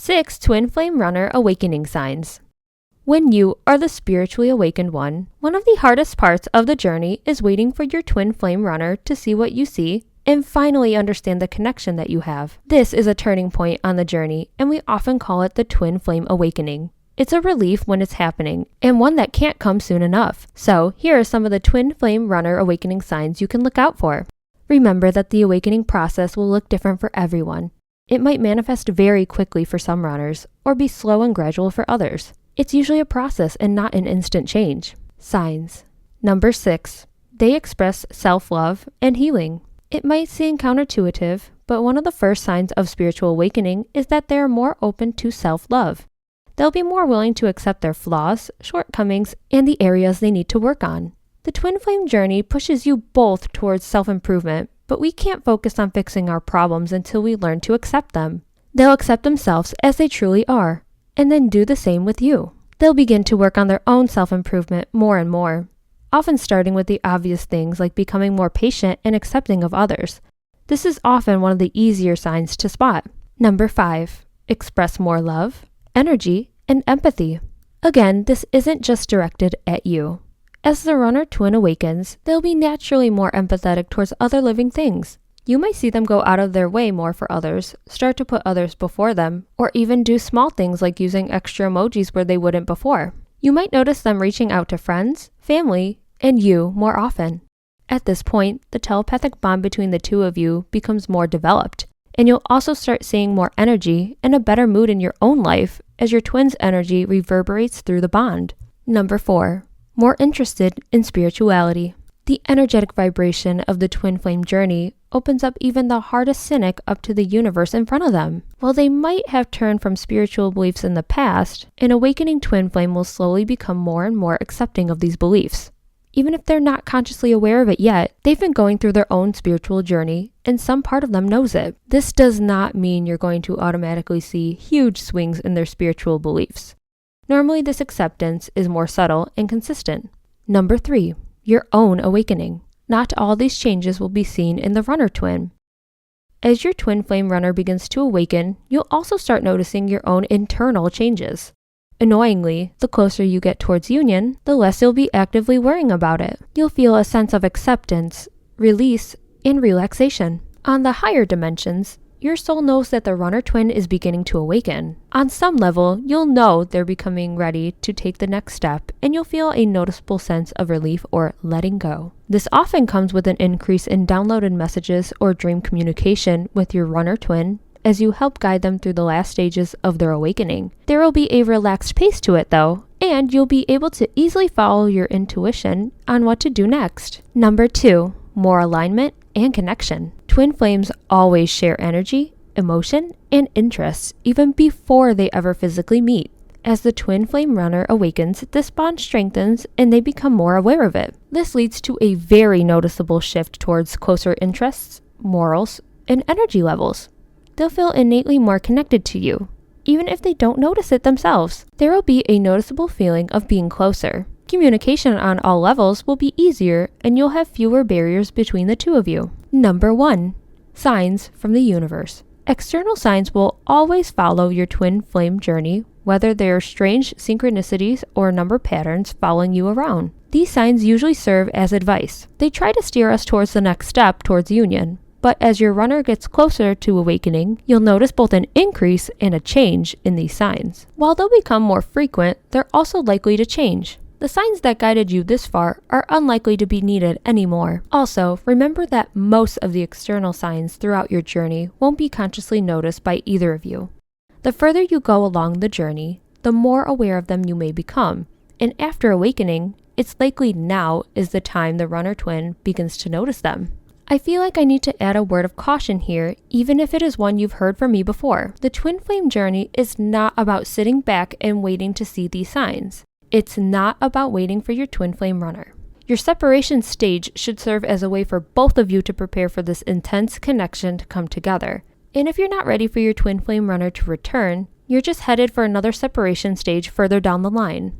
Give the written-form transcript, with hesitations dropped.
6 Twin Flame Runner Awakening Signs. When you are the spiritually awakened one of the hardest parts of the journey is waiting for your twin flame runner to see what you see and finally understand the connection that you have. This is a turning point on the journey, and we often call it the twin flame awakening. It's a relief when it's happening, and one that can't come soon enough. So, here are some of the twin flame runner awakening signs you can look out for. Remember that the awakening process will look different for everyone. It might manifest very quickly for some runners, or be slow and gradual for others. It's usually a process and not an instant change. Signs. Number 6. They express self-love and healing. It might seem counterintuitive, but one of the first signs of spiritual awakening is that they are more open to self-love. They'll be more willing to accept their flaws, shortcomings, and the areas they need to work on. The twin flame journey pushes you both towards self-improvement, but we can't focus on fixing our problems until we learn to accept them. They'll accept themselves as they truly are, and then do the same with you. They'll begin to work on their own self-improvement more and more, often starting with the obvious things like becoming more patient and accepting of others. This is often one of the easier signs to spot. Number 5. Express more love, energy, and empathy. Again, this isn't just directed at you. As the runner twin awakens, they'll be naturally more empathetic towards other living things. You might see them go out of their way more for others, start to put others before them, or even do small things like using extra emojis where they wouldn't before. You might notice them reaching out to friends, family, and you more often. At this point, the telepathic bond between the two of you becomes more developed, and you'll also start seeing more energy and a better mood in your own life as your twin's energy reverberates through the bond. Number 4. More interested in spirituality. The energetic vibration of the twin flame journey opens up even the hardest cynic up to the universe in front of them. While they might have turned from spiritual beliefs in the past, an awakening twin flame will slowly become more and more accepting of these beliefs. Even if they're not consciously aware of it yet, they've been going through their own spiritual journey, and some part of them knows it. This does not mean you're going to automatically see huge swings in their spiritual beliefs. Normally, this acceptance is more subtle and consistent. Number 3. Your own awakening. Not all these changes will be seen in the runner twin. As your twin flame runner begins to awaken, you'll also start noticing your own internal changes. Annoyingly, the closer you get towards union, the less you'll be actively worrying about it. You'll feel a sense of acceptance, release, and relaxation. On the higher dimensions, your soul knows that the runner twin is beginning to awaken. On some level, you'll know they're becoming ready to take the next step, and you'll feel a noticeable sense of relief or letting go. This often comes with an increase in downloaded messages or dream communication with your runner twin as you help guide them through the last stages of their awakening. There will be a relaxed pace to it though, and you'll be able to easily follow your intuition on what to do next. Number 2. More alignment and connection. Twin flames always share energy, emotion, and interests even before they ever physically meet. As the twin flame runner awakens, this bond strengthens and they become more aware of it. This leads to a very noticeable shift towards closer interests, morals, and energy levels. They'll feel innately more connected to you, even if they don't notice it themselves. There will be a noticeable feeling of being closer. Communication on all levels will be easier and you'll have fewer barriers between the two of you. Number 1. Signs from the universe. External signs will always follow your twin flame journey, whether they're strange synchronicities or number patterns following you around. These signs usually serve as advice. They try to steer us towards the next step towards union. But as your runner gets closer to awakening, you'll notice both an increase and a change in these signs. While they'll become more frequent, they're also likely to change. The signs that guided you this far are unlikely to be needed anymore. Also, remember that most of the external signs throughout your journey won't be consciously noticed by either of you. The further you go along the journey, the more aware of them you may become. And after awakening, it's likely now is the time the runner twin begins to notice them. I feel like I need to add a word of caution here, even if it is one you've heard from me before. The twin flame journey is not about sitting back and waiting to see these signs. It's not about waiting for your twin flame runner. Your separation stage should serve as a way for both of you to prepare for this intense connection to come together. And if you're not ready for your twin flame runner to return, you're just headed for another separation stage further down the line.